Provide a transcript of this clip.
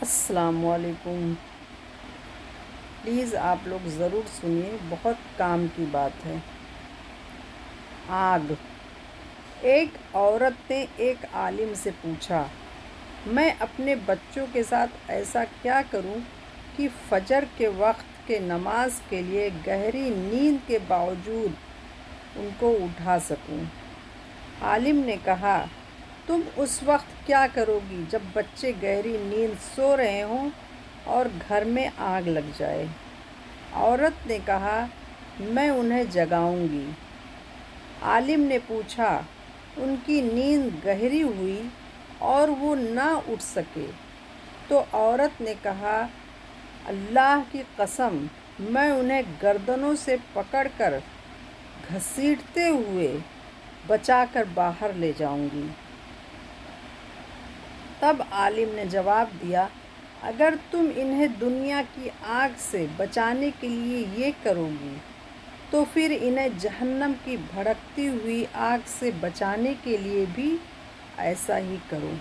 السلام علیکم۔ پلیز آپ لوگ ضرور سنیے، بہت کام کی بات ہے۔ آگ۔ ایک عورت نے ایک عالم سے پوچھا، میں اپنے بچوں کے ساتھ ایسا کیا کروں کہ فجر کے وقت کے نماز کے لیے گہری نیند کے باوجود ان کو اٹھا سکوں؟ عالم نے کہا، تم اس وقت کیا کرو گی جب بچے گہری نیند سو رہے ہوں اور گھر میں آگ لگ جائے؟ عورت نے کہا، میں انہیں جگاؤں گی۔ عالم نے پوچھا، ان کی نیند گہری ہوئی اور وہ نہ اٹھ سکے تو عورت نے کہا، اللہ کی قسم، میں انہیں گردنوں سے پکڑ کر گھسیٹتے ہوئے بچا کر باہر لے جاؤں گی۔ تب عالم نے جواب دیا، اگر تم انہیں دنیا کی آگ سے بچانے کے لیے یہ کرو گی تو پھر انہیں جہنم کی بھڑکتی ہوئی آگ سے بچانے کے لیے بھی ایسا ہی کرو۔